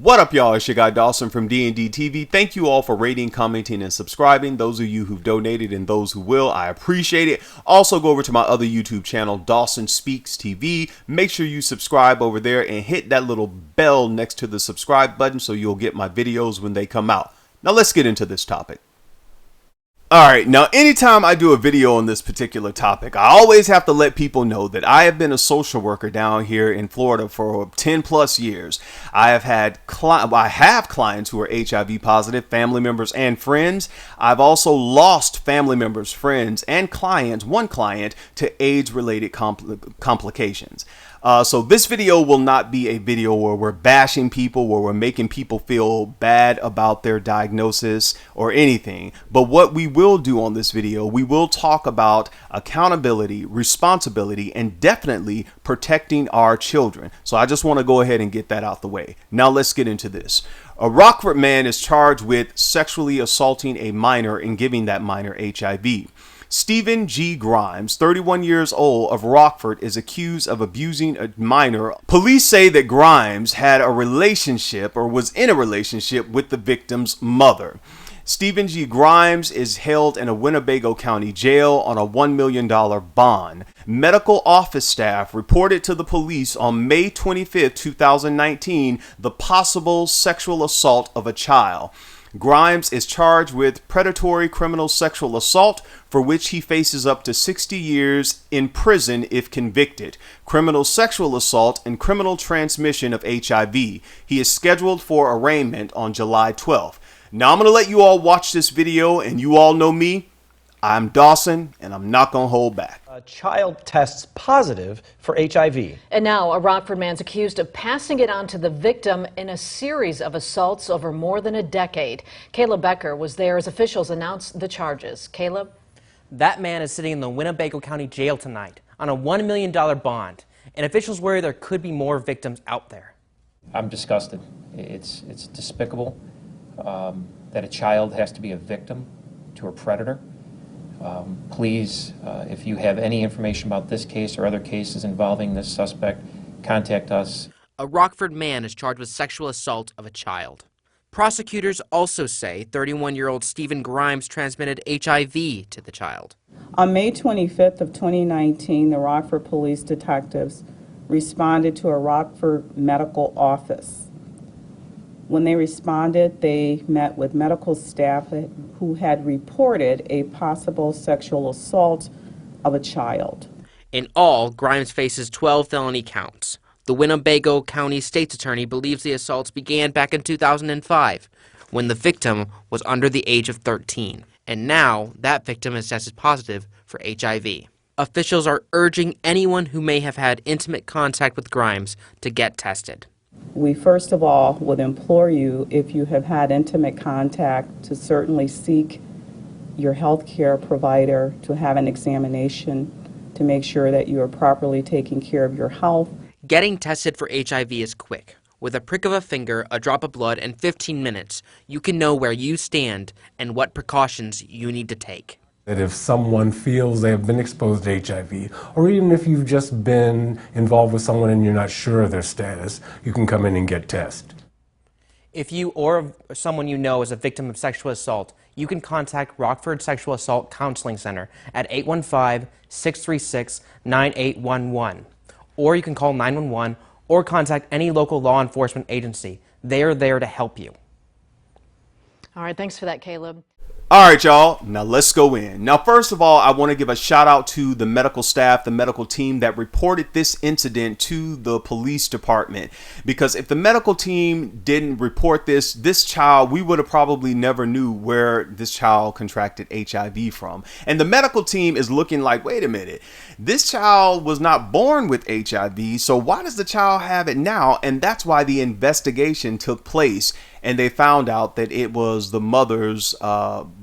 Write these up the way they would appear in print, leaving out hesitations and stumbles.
What up, y'all? It's your guy Dawson from D&D TV. Thank you all for rating, commenting, and subscribing. Those of you who've donated and those who will, I appreciate it. Also, go over to my other YouTube channel, Dawson Speaks TV. Make sure you subscribe over there and hit that little bell next to the subscribe button so you'll get my videos when they come out. Now, let's get into this topic. Alright, now anytime I do a video on this particular topic, I always have to let people know that I have been a social worker down here in Florida for 10 plus years. I have clients who are HIV positive, family members and friends. I've also lost family members, friends, and one client to AIDS related complications. So this video will not be a video where we're bashing people, where we're making people feel bad about their diagnosis or anything. But what we will do on this video, we will talk about accountability, responsibility, and definitely protecting our children. So I just want to go ahead and get that out the way. Now let's get into this. A Rockford man is charged with sexually assaulting a minor and giving that minor HIV. Stephen G. Grimes, 31 years old, of Rockford, is accused of abusing a minor. Police say that Grimes had a relationship or was in a relationship with the victim's mother. Stephen G. Grimes is held in a Winnebago County jail on a $1 million bond. Medical office staff reported to the police on May 25, 2019, the possible sexual assault of a child. Grimes is charged with predatory criminal sexual assault, for which he faces up to 60 years in prison if convicted, criminal sexual assault, and criminal transmission of HIV. He is scheduled for arraignment on July 12th. Now I'm going to let you all watch this video, and you all know me. I'm Dawson, and I'm not going to hold back. A child tests positive for HIV. And now a Rockford man's accused of passing it on to the victim in a series of assaults over more than a decade. Caleb Becker was there as officials announced the charges. Caleb? That man is sitting in the Winnebago County Jail tonight on a $1 million bond, and officials worry there could be more victims out there. I'm disgusted. It's despicable that a child has to be a victim to a predator. Please, if you have any information about this case or other cases involving this suspect, contact us. A Rockford man is charged with sexual assault of a child. Prosecutors also say 31-year-old Stephen Grimes transmitted HIV to the child. On May 25th of 2019, the Rockford police detectives responded to a Rockford medical office. When they responded, they met with medical staff who had reported a possible sexual assault of a child. In all, Grimes faces 12 felony counts. The Winnebago County State's Attorney believes the assaults began back in 2005, when the victim was under the age of 13. And now, that victim is tested positive for HIV. Officials are urging anyone who may have had intimate contact with Grimes to get tested. We first of all would implore you, if you have had intimate contact, to certainly seek your health care provider to have an examination to make sure that you are properly taking care of your health. Getting tested for HIV is quick. With a prick of a finger, a drop of blood, and 15 minutes, you can know where you stand and what precautions you need to take. That if someone feels they have been exposed to HIV, or even if you've just been involved with someone and you're not sure of their status, you can come in and get tested. If you or someone you know is a victim of sexual assault, you can contact Rockford Sexual Assault Counseling Center at 815-636-9811. Or you can call 911 or contact any local law enforcement agency. They are there to help you. All right, thanks for that, Caleb. All right, y'all. Now let's go in. Now, first of all, I want to give a shout out to the medical staff, the medical team that reported this incident to the police department. Because if the medical team didn't report this child, we would have probably never knew where this child contracted HIV from. And the medical team is looking like, wait a minute, this child was not born with HIV. So why does the child have it now? And that's why the investigation took place. And they found out that it was the mother's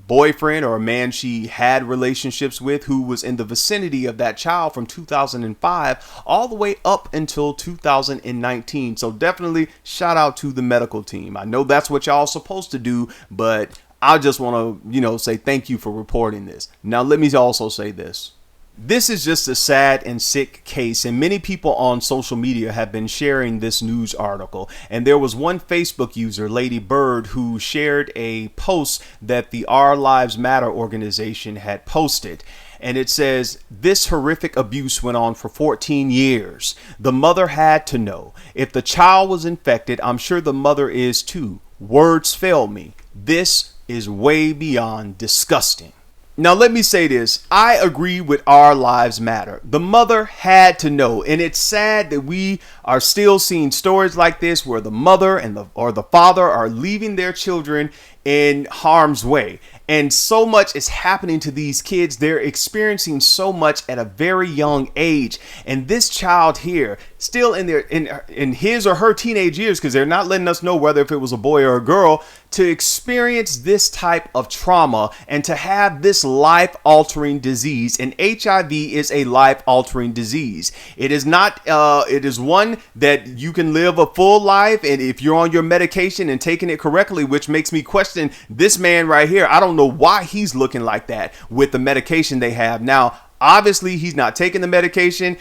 boyfriend, or a man she had relationships with, who was in the vicinity of that child from 2005 all the way up until 2019. So definitely shout out to the medical team. I know that's what y'all supposed to do, but I just want to, say thank you for reporting this. Now, let me also say this. This is just a sad and sick case, and many people on social media have been sharing this news article. And there was one Facebook user, Lady Bird, who shared a post that the Our Lives Matter organization had posted. And it says, this horrific abuse went on for 14 years. The mother had to know. If the child was infected, I'm sure the mother is too. Words fail me. This is way beyond disgusting. Now, let me say this. I agree with Our Lives Matter. The mother had to know. And it's sad that we are still seeing stories like this where the mother and the father are leaving their children in harm's way. And so much is happening to these kids. They're experiencing so much at a very young age. And this child here, still in his or her teenage years, because they're not letting us know whether if it was a boy or a girl, to experience this type of trauma and to have this life-altering disease. And HIV is a life-altering disease. It is not. It is one that you can live a full life, and if you're on your medication and taking it correctly, which makes me question this man right here. I don't know why he's looking like that with the medication they have now. Obviously, he's not taking the medication.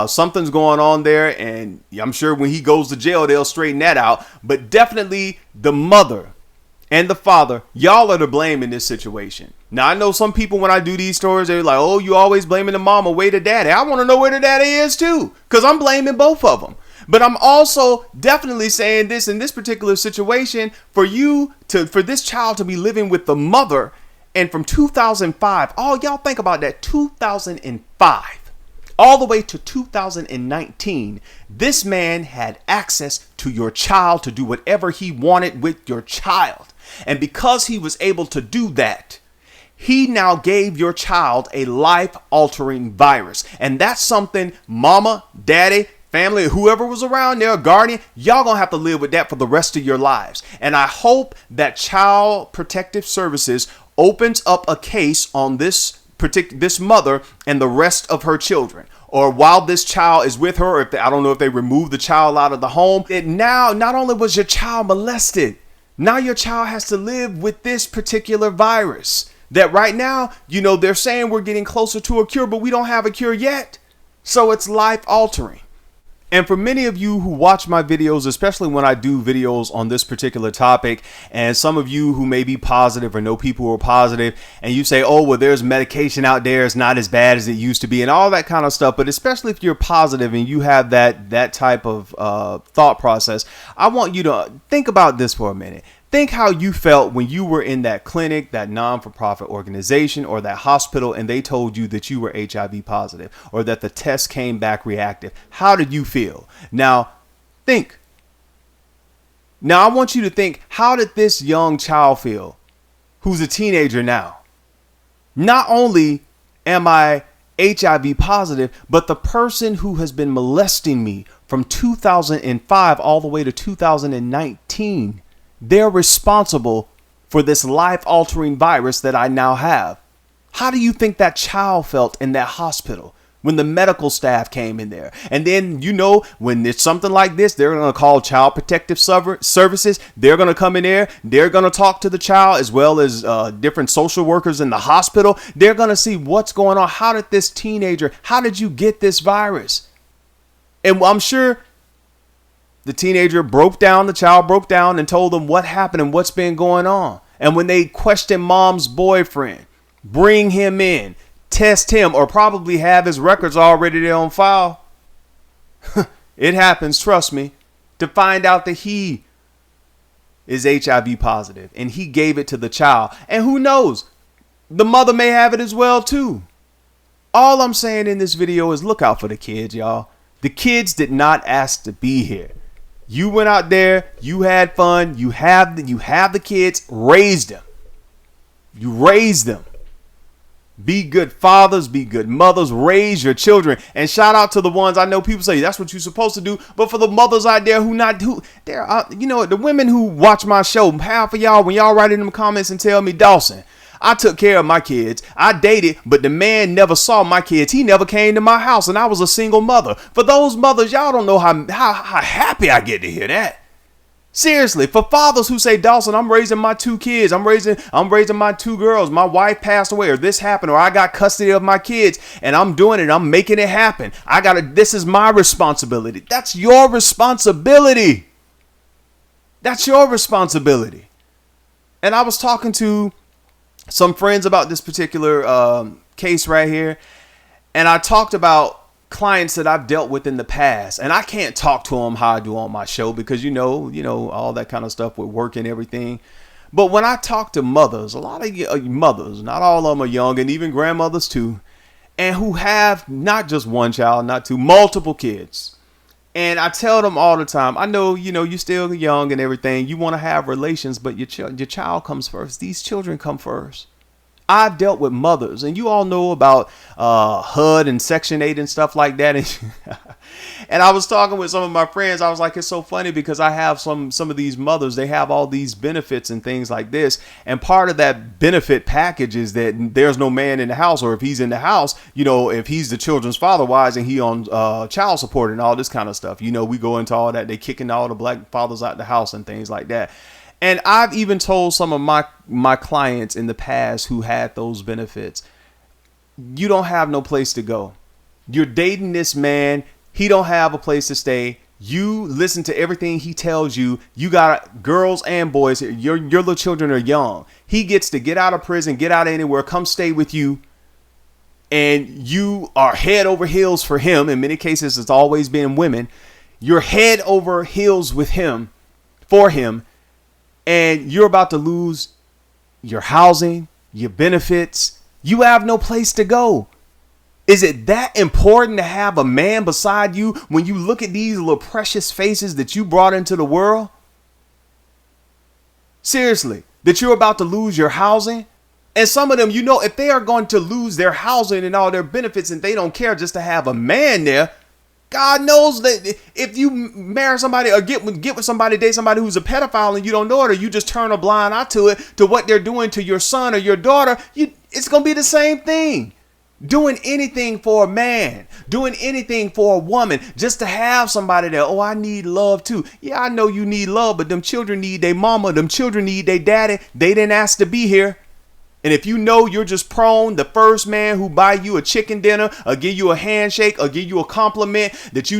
Something's going on there, and I'm sure when he goes to jail, they'll straighten that out. But definitely the mother and the father, y'all are to blame in this situation. Now, I know some people, when I do these stories, they're like, oh, you always blaming the mom away to daddy. I want to know where the daddy is, too, because I'm blaming both of them. But I'm also definitely saying this in this particular situation for this child to be living with the mother. And from 2005, oh, y'all think about that, 2005, all the way to 2019, this man had access to your child to do whatever he wanted with your child. And because he was able to do that, he now gave your child a life-altering virus. And that's something mama, daddy, family, whoever was around there, guardian, y'all gonna have to live with that for the rest of your lives. And I hope that Child Protective Services opens up a case on this mother and the rest of her children, or while this child is with her, I don't know if they remove the child out of the home. And now, not only was your child molested, now your child has to live with this particular virus that right now, they're saying we're getting closer to a cure, but we don't have a cure yet. So it's life altering. And for many of you who watch my videos, especially when I do videos on this particular topic, and some of you who may be positive or know people who are positive, and you say, oh, well, there's medication out there, it's not as bad as it used to be, and all that kind of stuff. But especially if you're positive and you have that type of thought process, I want you to think about this for a minute. Think how you felt when you were in that clinic, that non-for-profit organization, or that hospital, and they told you that you were HIV positive or that the test came back reactive. How did you feel? Now, think. Now, I want you to think, how did this young child feel who's a teenager now? Not only am I HIV positive, but the person who has been molesting me from 2005 all the way to 2019, they're responsible for this life-altering virus that I now have. How do you think that child felt in that hospital when the medical staff came in there? And then, when it's something like this, they're going to call Child Protective Services. They're going to come in there. They're going to talk to the child as well as different social workers in the hospital. They're going to see what's going on. How did you get this virus? And I'm sure the child broke down and told them what happened and what's been going on. And when they question mom's boyfriend, bring him in, test him, or probably have his records already there on file. It happens, trust me, to find out that he is HIV positive and he gave it to the child. And who knows, the mother may have it as well too. All I'm saying in this video is look out for the kids, y'all. The kids did not ask to be here. You went out there, you had fun, you have the kids, raise them. You raise them. Be good fathers, be good mothers, raise your children. And shout out to the ones, I know people say that's what you're supposed to do, but for the mothers out there the women who watch my show, half of y'all, when y'all write in them comments and tell me, Dawson, I took care of my kids. I dated, but the man never saw my kids. He never came to my house, and I was a single mother. For those mothers, y'all don't know how happy I get to hear that. Seriously, for fathers who say, Dawson, I'm raising my 2 kids. I'm raising my 2 girls. My wife passed away, or this happened, or I got custody of my kids, and I'm doing it. I'm making it happen. This is my responsibility. That's your responsibility. That's your responsibility. And I was talking to some friends about this particular case right here. And I talked about clients that I've dealt with in the past, and I can't talk to them how I do on my show because you know all that kind of stuff with work and everything. But when I talk to mothers, a lot of mothers, not all of them are young, and even grandmothers too, and who have not just one child, not 2, multiple kids. And I tell them all the time, I know, you're still young and everything. You want to have relations, but your child comes first. These children come first. I've dealt with mothers, and you all know about HUD and Section 8 and stuff like that. And I was talking with some of my friends. I was like, it's so funny because I have some of these mothers. They have all these benefits and things like this. And part of that benefit package is that there's no man in the house, or if he's in the house, if he's the children's father, why isn't he on child support and all this kind of stuff? We go into all that. They kicking all the black fathers out the house and things like that. And I've even told some of my clients in the past who had those benefits, you don't have no place to go. You're dating this man. He don't have a place to stay. You listen to everything he tells you. You got girls and boys. Your little children are young. He gets to get out of prison, get out of anywhere, come stay with you. And you are head over heels for him. In many cases, it's always been women. You're head over heels with him, for him. And you're about to lose your housing, your benefits. You have no place to go. Is it that important to have a man beside you when you look at these little precious faces that you brought into the world? Seriously, that you're about to lose your housing? And some of them, if they are going to lose their housing and all their benefits and they don't care just to have a man there, God knows that if you marry somebody or get with somebody, date somebody who's a pedophile and you don't know it, or you just turn a blind eye to it, to what they're doing to your son or your daughter, it's going to be the same thing. Doing anything for a man, doing anything for a woman, just to have somebody there. Oh, I need love too. Yeah, I know you need love, but them children need their mama. Them children need their daddy. They didn't ask to be here. And if you're just prone, the first man who buy you a chicken dinner or give you a handshake or give you a compliment that you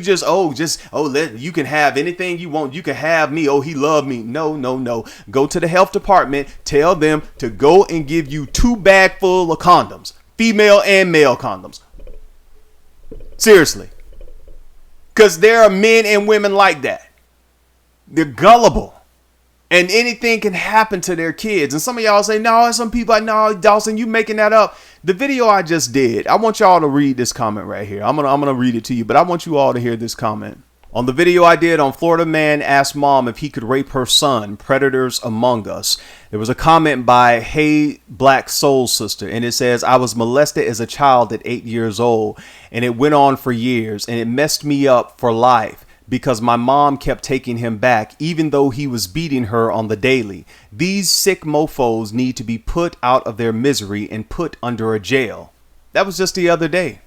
you can have anything you want. You can have me. Oh, he loved me. No. Go to the health department. Tell them to go and give you 2 bags full of condoms, female and male condoms. Seriously. Because there are men and women like that. They're gullible. And anything can happen to their kids. And some of y'all say, no, some people, no, Dawson, you making that up. The video I just did, I want y'all to read this comment right here. I'm gonna read it to you, but I want you all to hear this comment. On the video I did on Florida man asked mom if he could rape her son, predators among us. There was a comment by Hey Black Soul Sister, and it says, I was molested as a child at 8 years old, and it went on for years, and it messed me up for life. Because my mom kept taking him back, even though he was beating her on the daily. These sick mofos need to be put out of their misery and put under a jail. That was just the other day.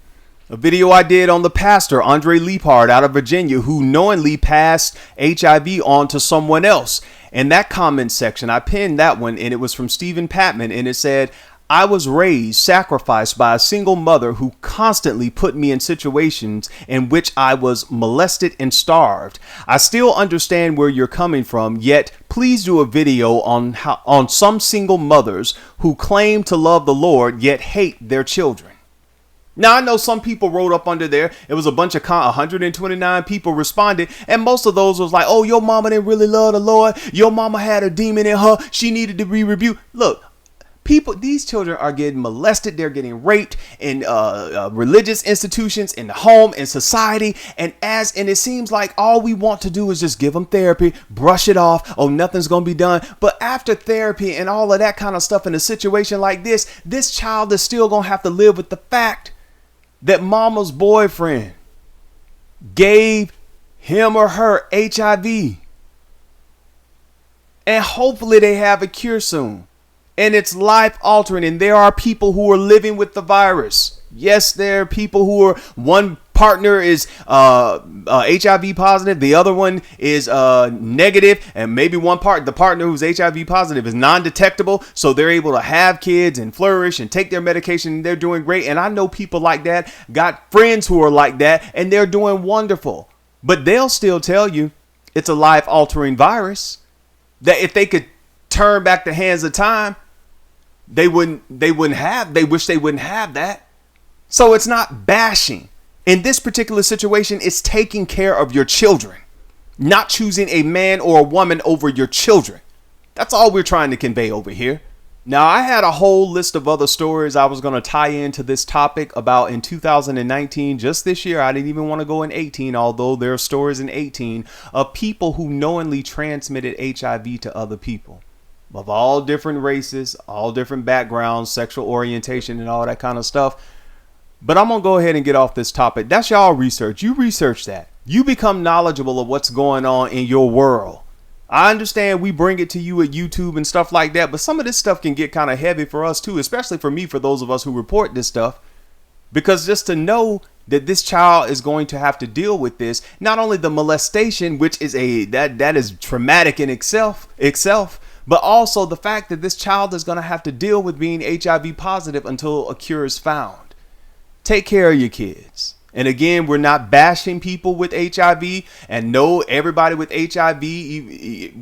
A video I did on the pastor, Andre Leapard out of Virginia, who knowingly passed HIV on to someone else. In that comment section, I pinned that one, and it was from Stephen Patman, and it said, I was raised, sacrificed by a single mother who constantly put me in situations in which I was molested and starved. I still understand where you're coming from, yet please do a video on some single mothers who claim to love the Lord yet hate their children. Now, I know some people wrote up under there. It was a bunch of 129 people responded. And most of those was like, oh, your mama didn't really love the Lord. Your mama had a demon in her. She needed to be rebuked. Look. These children are getting molested. They're getting raped in religious institutions, in the home, in society. And it seems like all we want to do is just give them therapy, brush it off. Oh, nothing's going to be done. But after therapy and all of that kind of stuff in a situation like this child is still going to have to live with the fact that mama's boyfriend gave him or her HIV. And hopefully they have a cure soon. And it's life altering. And there are people who are living with the virus. Yes, there are people who are, one partner is HIV positive, the other one is negative, and maybe the partner who's HIV positive is non-detectable, so they're able to have kids and flourish and take their medication, and they're doing great. And I know people like that, got friends who are like that, and they're doing wonderful. But they'll still tell you it's a life-altering virus, that if they could turn back the hands of time, they wish they wouldn't have that. So it's not bashing. In this particular situation, it's taking care of your children, not choosing a man or a woman over your children. That's all we're trying to convey over here. Now, I had a whole list of other stories I was going to tie into this topic about in 2019, just this year. I didn't even want to go in 18, although there are stories in 18 of people who knowingly transmitted HIV to other people of all different races, all different backgrounds, sexual orientation, and all that kind of stuff. But I'm going to go ahead and get off this topic. That's y'all research. You research that. You become knowledgeable of what's going on in your world. I understand we bring it to you at YouTube and stuff like that, but some of this stuff can get kind of heavy for us too, especially for me, for those of us who report this stuff, because just to know that this child is going to have to deal with this, not only the molestation, which is that is traumatic in itself, but also the fact that this child is going to have to deal with being HIV positive until a cure is found. Take care of your kids. And again, we're not bashing people with HIV, and no, everybody with HIV,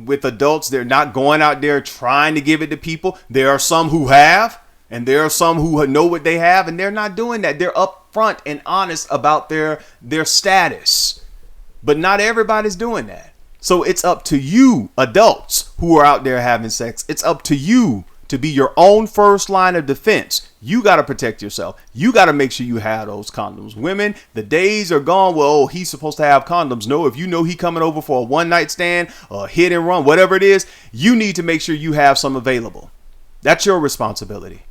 with adults, they're not going out there trying to give it to people. There are some who have, and there are some who know what they have, and they're not doing that. They're upfront and honest about their status, but not everybody's doing that. So it's up to you, adults who are out there having sex. It's up to you to be your own first line of defense. You got to protect yourself. You got to make sure you have those condoms. Women, the days are gone. Well, he's supposed to have condoms. No, if you know he coming over for a one night stand, a hit and run, whatever it is, you need to make sure you have some available. That's your responsibility.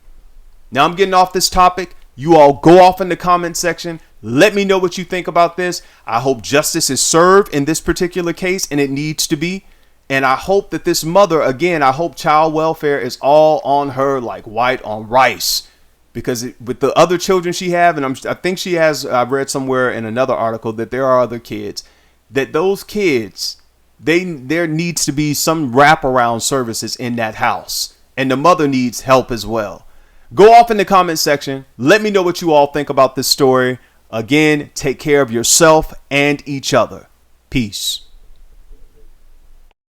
Now I'm getting off this topic. You all go off in the comment section. Let me know what you think about this. I hope justice is served in this particular case, and it needs to be. And I hope that this mother, again, I hope child welfare is all on her like white on rice, because with the other children she have, and I think she has, I've read somewhere in another article that there are other kids, that those kids, there needs to be some wraparound services in that house, and the mother needs help as well. Go off in the comment section. Let me know what you all think about this story. Again, take care of yourself and each other. Peace.